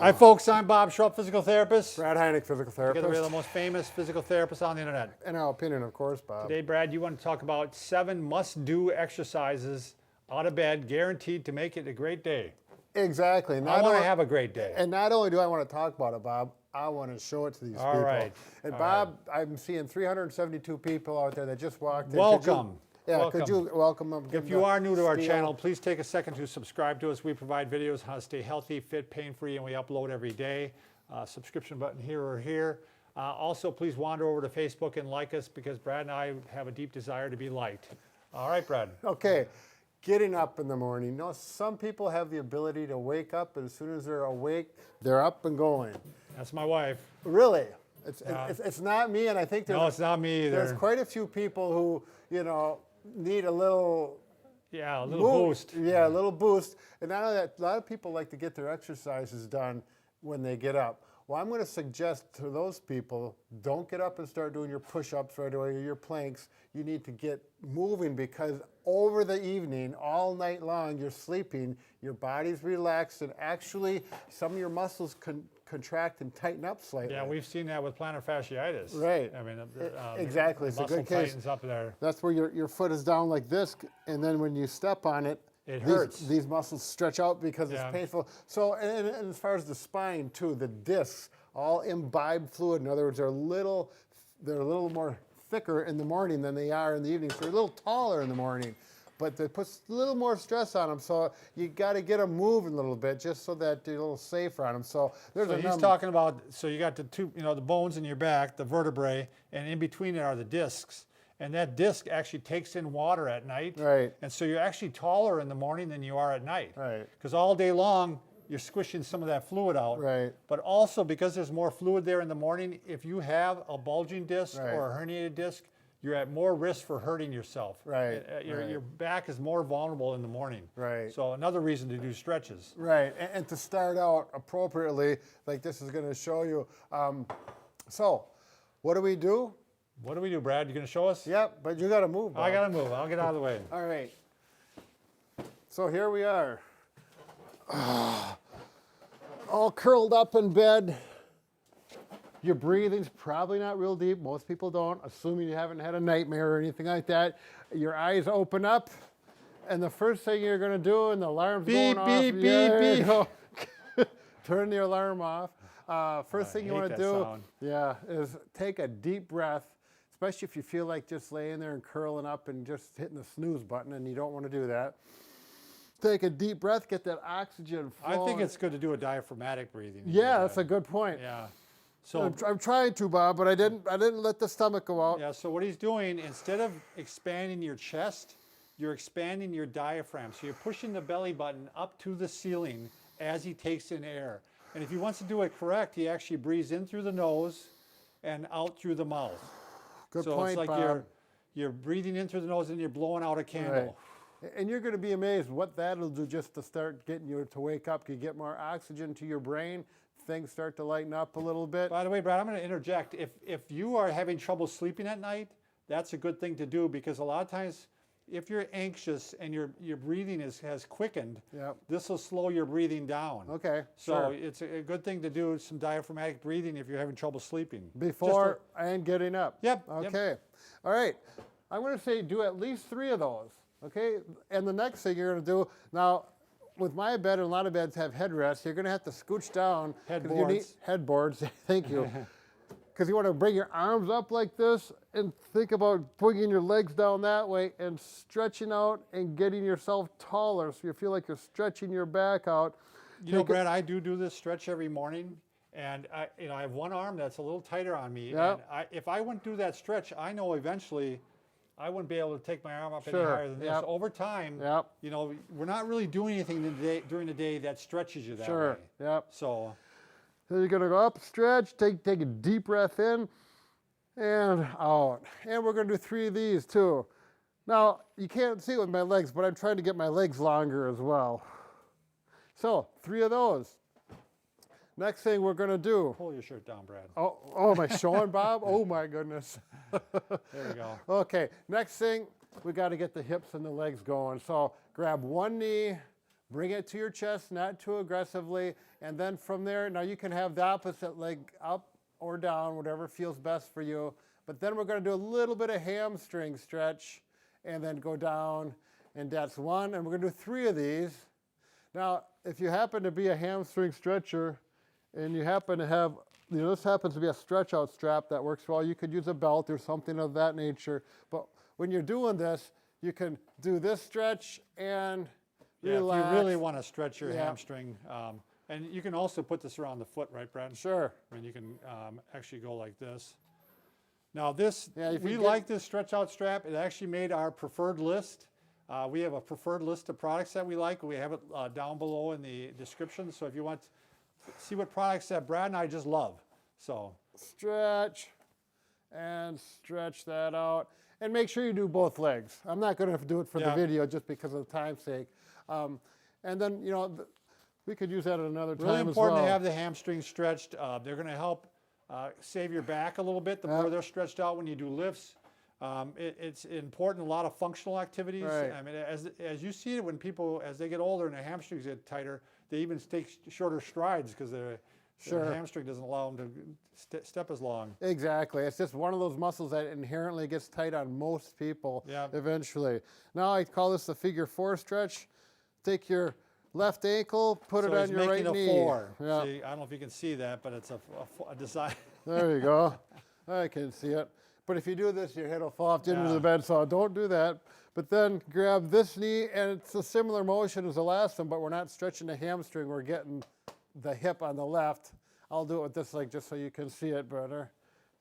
Hi, folks. I'm Bob Schrupp, physical therapist. Brad Heineck, physical therapist. Together, we're the most famous physical therapists on the internet. In our opinion, of course, Bob. Today, Brad, you want to talk about 7 must-do exercises out of bed, guaranteed to make it a great day. Exactly. I want to have a great day. And not only do I want to talk about it, Bob, I want to show it to these people. All right. And Bob, I'm seeing 372 people out there that just walked in. Welcome. Could you welcome them? If you are new to our channel, please take a second to subscribe to us. We provide videos on how to stay healthy, fit, pain-free, and we upload every day. Subscription button here or here. Also, please wander over to Facebook and like us because Brad and I have a deep desire to be liked. All right, Brad. Okay. Getting up in the morning. You know, some people have the ability to wake up, and as soon as they're awake, they're up and going. That's my wife. Really? It's not me, and I think No, it's not me either. There's quite a few people who, you know, need a little boost. Yeah, a little boost. And not only that, a lot of people like to get their exercises done when they get up. Well, I'm going to suggest to those people, don't get up and start doing your push-ups right away or your planks. You need to get moving because over the evening, all night long, you're sleeping, your body's relaxed, and actually some of your muscles contract and tighten up slightly. Yeah, we've seen that with plantar fasciitis. Right. I mean, exactly. It's a muscle good case. tightens up there. That's where your foot is down like this, and then when you step on it, it hurts. These muscles stretch out because it's painful. So, and as far as the spine too, the discs all imbibe fluid. In other words, they're a little more thicker in the morning than they are in the evening. So they're a little taller in the morning, but that puts a little more stress on them. So you got to get them moving a little bit just so that they're a little safer on them. So there's he's talking about, so you got the two, the bones in your back, the vertebrae, and in between there are the discs. And that disc actually takes in water at night. Right. And so you're actually taller in the morning than you are at night. Right. Because all day long, you're squishing some of that fluid out. Right. But also because there's more fluid there in the morning, if you have a bulging disc or a herniated disc, you're at more risk for hurting yourself. Right. Your back is more vulnerable in the morning. Right. So another reason to do stretches. Right. And to start out appropriately, like this is going to show you. So what do we do? What do we do, Brad? You going to show us? Yep, but you got to move, Bob. I got to move. I'll get out of the way. All right. So here we are. All curled up in bed. Your breathing's probably not real deep. Most people don't, assuming you haven't had a nightmare or anything like that. Your eyes open up, and the first thing you're going to do, and the alarm's going off. Beep, beep, beep. Turn the alarm off. First thing you want to do, is take a deep breath, especially if you feel like just laying there and curling up and just hitting the snooze button, and you don't want to do that. Take a deep breath, get that oxygen flowing. I think it's good to do a diaphragmatic breathing. Yeah, that's a good point. Yeah. So I'm trying to, Bob, but I didn't let the stomach go out. Yeah, so what he's doing, instead of expanding your chest, you're expanding your diaphragm. So you're pushing the belly button up to the ceiling as he takes in air. And if he wants to do it correct, he actually breathes in through the nose and out through the mouth. Good so point, it's like Bob. you're breathing in through the nose and you're blowing out a candle. Right. And you're going to be amazed what that'll do just to start getting you to wake up. You get more oxygen to your brain, things start to lighten up a little bit. By the way, Brad, I'm going to interject. If you are having trouble sleeping at night, that's a good thing to do because a lot of times if you're anxious and your breathing has quickened, this will slow your breathing down. Okay, so it's a good thing to do some diaphragmatic breathing if you're having trouble sleeping. Before and getting up. Yep. Okay. Yep. All right. I'm going to say do at least 3 of those. Okay. And the next thing you're going to do, now with my bed, and a lot of beds have headrests, you're going to have to scooch down. Headboards. Headboards. Thank you. Because you want to bring your arms up like this and think about bringing your legs down that way and stretching out and getting yourself taller so you feel like you're stretching your back out. You know, Brad, I do this stretch every morning, and I have one arm that's a little tighter on me. Yep. And if I wouldn't do that stretch, I know eventually I wouldn't be able to take my arm up any higher than this. Over time, we're not really doing anything during the day that stretches you that way. Yep. So you're going to go up, stretch, take a deep breath in and out. And we're going to do 3 of these too. Now, you can't see it with my legs, but I'm trying to get my legs longer as well. So 3 of those. Next thing we're going to do. Pull your shirt down, Brad. Oh, am I showing, Bob? Oh, my goodness. There we go. Okay, next thing, we got to get the hips and the legs going. So grab one knee, Bring it to your chest, not too aggressively. And then from there, now you can have the opposite leg up or down, whatever feels best for you. But then we're going to do a little bit of hamstring stretch and then go down. And that's one. And we're going to do 3 of these. Now, if you happen to be a hamstring stretcher and you happen to have, this happens to be a stretch out strap that works well, you could use a belt or something of that nature. But when you're doing this, you can do this stretch and relax. If you really want to stretch your hamstring, and you can also put this around the foot, right, Brad? Sure. I mean, you can actually go like this. Now this, we get- like this stretch out strap. It actually made our preferred list. We have a preferred list of products that we like. We have it down below in the description. So if you want to see what products that Brad and I just love. So Stretch and stretch that out. And make sure you do both legs. I'm not going to do it for the video just because of the time's sake. And then, we could use that at another time really as important well. to have the hamstrings stretched. They're going to help save your back a little bit the more they're stretched out when you do lifts. It's important in a lot of functional activities. Right. I mean, as you see it when people, as they get older and their hamstrings get tighter, they even take shorter strides because their hamstring doesn't allow them to step as long. Exactly. It's just one of those muscles that inherently gets tight on most people eventually. Now I call this the figure 4 stretch. Take your left ankle, put it on your right knee. So he's making a 4. Yeah. See, I don't know if you can see that, but it's a design. There you go. I can see it. But if you do this, your head will fall off into the bed, so don't do that. But then grab this knee, and it's a similar motion as the last one, but we're not stretching the hamstring. We're getting the hip on the left. I'll do it with this leg just so you can see it better.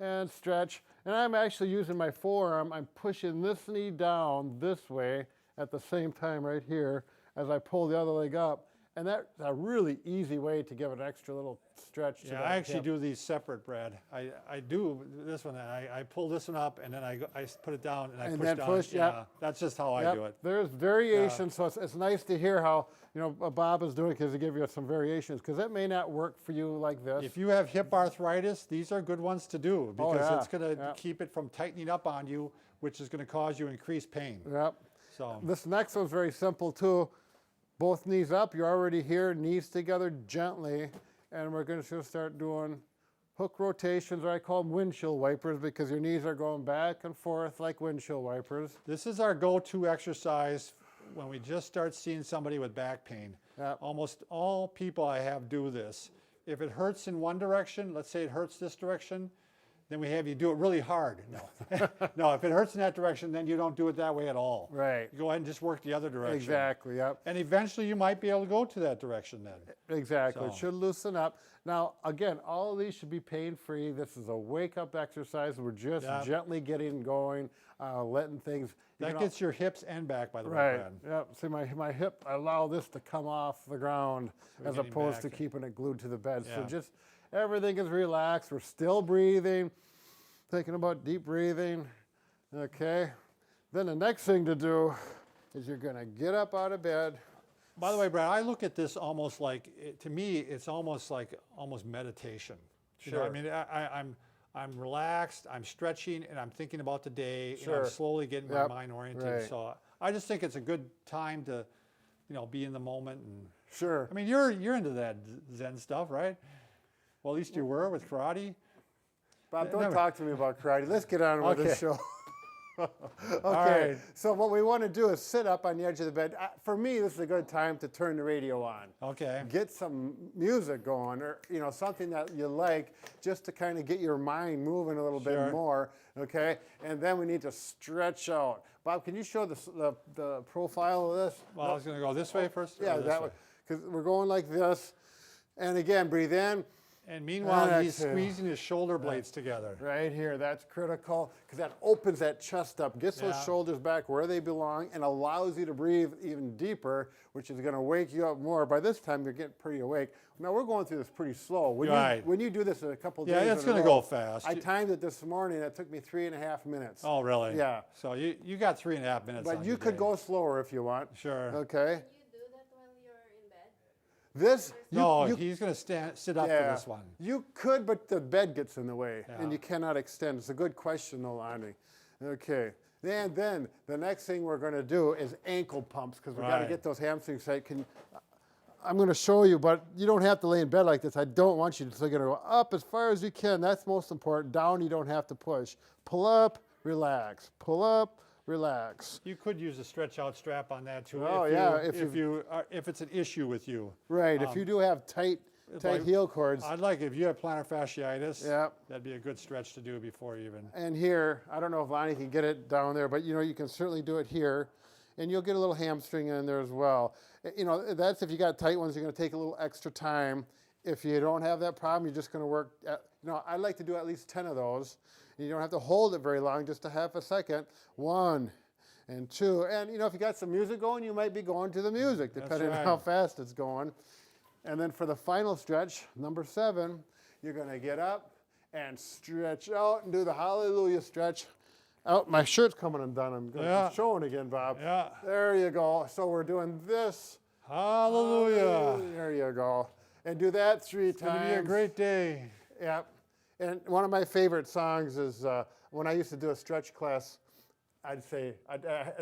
And stretch. And I'm actually using my forearm. I'm pushing this knee down this way at the same time right here as I pull the other leg up. And that's a really easy way to give an extra little stretch to that I actually hip. do these separate, Brad. I do this one, and I pull this one up, and then I put it down, and I push down. Push, that's just how I do it. There's variation, so it's nice to hear how what Bob is doing because he give you some variations because it may not work for you like this. If you have hip arthritis, these are good ones to do because it's going to keep it from tightening up on you, which is going to cause you increased pain. Yep. So this next one's very simple too. Both knees up, you're already here, knees together gently, and we're going to start doing hook rotations, or I call them windshield wipers because your knees are going back and forth like windshield wipers. this is our go-to exercise when we just start seeing somebody with back pain. Yep. Almost all people I have do this. If it hurts in one direction, let's say it hurts this direction, then we have you do it really hard. No, no. If it hurts in that direction, then you don't do it that way at all. Right. You go ahead and just work the other direction. Exactly, yep. And eventually you might be able to go to that direction then. Exactly, it So- should loosen up. Now, again, all of these should be pain-free. This is a wake-up exercise. We're just gently getting going, letting things... That gets your hips and back, by the way, Right, Brad. yep. See, my hip, I allow this to come off the ground as getting opposed to back. keeping it glued to the bed. So Yeah. just, everything is relaxed. We're still breathing, thinking about deep breathing, okay? Then the next thing to do is you're gonna get up out of bed. By the way, Brad, I look at this almost like, to me, it's almost like meditation. You know, I Sure. mean, I'm relaxed, I'm stretching, and I'm thinking about the day, and Sure. I'm slowly getting my Yep. mind oriented. Right. So I just think it's a good time to, be in the moment. And Sure. I mean, you're into that Zen stuff, right? Well, at least you were with karate. Bob, don't Never. talk to me about karate. Let's get on with this show. Okay, right. so what we want to do is sit up on the edge of the bed. For me, this is a good time to turn the radio on. Okay. Get some music going, or something that you like, just to kind of get your mind moving a little bit more. Okay, and then we need to stretch out. Bob, can you show the profile of this? Well, I was going to go this way first. or Yeah, this that way? way. Because we're going like this, and again, breathe in. And meanwhile, And he's exhale. squeezing his shoulder blades together. Right here, that's critical because that opens that chest up, gets those Yeah. shoulders back where they belong, and allows you to breathe even deeper, which is going to wake you up more. By this time, you're getting pretty awake. Now, we're going through this pretty slow. When you do this in a couple days, Yeah, it's going to go fast. I timed it this morning. It took me 3.5 minutes. Oh, really? Yeah. So you got 3.5 minutes. But on you your could day. go slower if you want. Sure. Okay. You do that while you're in bed? This. No, you, he's going to sit up for yeah, this one. You could, but the bed gets in the way, Yeah. and you cannot extend. It's a good question, though, Lonnie. Okay. Then the next thing we're going to do is ankle pumps because we've got to Right. get those hamstrings tight. I'm going to show you, but you don't have to lay in bed like this. I don't want you to. So you're going to go up as far as you can. That's most important. Down, you don't have to push. Pull up, relax. Pull up, relax. You could use a stretch out strap on that too. Oh, if yeah, if it's an issue with you. Right. If you do have tight like- heel cords. I'd like if you have plantar fasciitis. Yeah. That'd be a good stretch to do before you even. And here, I don't know if Lonnie can get it down there, but you can certainly do it here. And you'll get a little hamstring in there as well. That's if you got tight ones, you're going to take a little extra time. If you don't have that problem, you're just going to work. I like to do at least 10 of those. And you don't have to hold it very long, just a half a second. 1 and 2. And, if you got some music going, you might be going to the music, depending on how fast it's going. And then for the final stretch, number 7, you're going to get up and stretch out and do the hallelujah stretch. Oh, my shirt's coming undone. I'm going to show it again, Bob. Yeah. There you go. So we're doing this. Hallelujah. There you go. And do that 3 times. It's going to be a great day. Yep. And one of my favorite songs is when I used to do a stretch class, I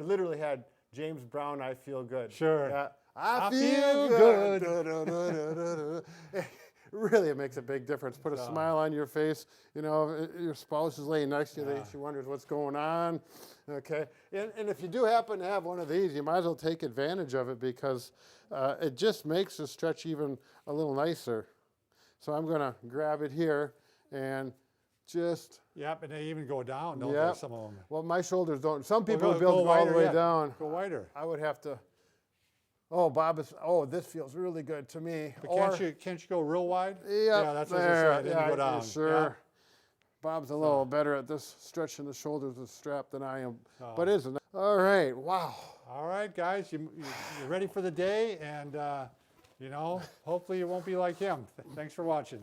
literally had James Brown, I Feel Good. Sure. Yeah. I feel good. Really, it makes a big difference. Put a smile on your face. Your spouse is laying next to you. She wonders what's going on. Okay. And if you do happen to have one of these, you might as well take advantage of it because it just makes the stretch even a little nicer. So I'm going to grab it here and just. Yep, and they even go down, don't Yep. they, some of them? Well, my shoulders don't. Some people Well, would be able to go all the way yeah. down. Go wider. I would have to. Oh, Bob this feels really good to me. But can't you go real wide? Yeah, Yeah, that's what I said. Then you go down. Sure. Yeah. Bob's a little better at this stretching the shoulders with strap than I am. But isn't it? All right. Wow. All right, guys, you're ready for the day, and hopefully you won't be like him. Thanks for watching.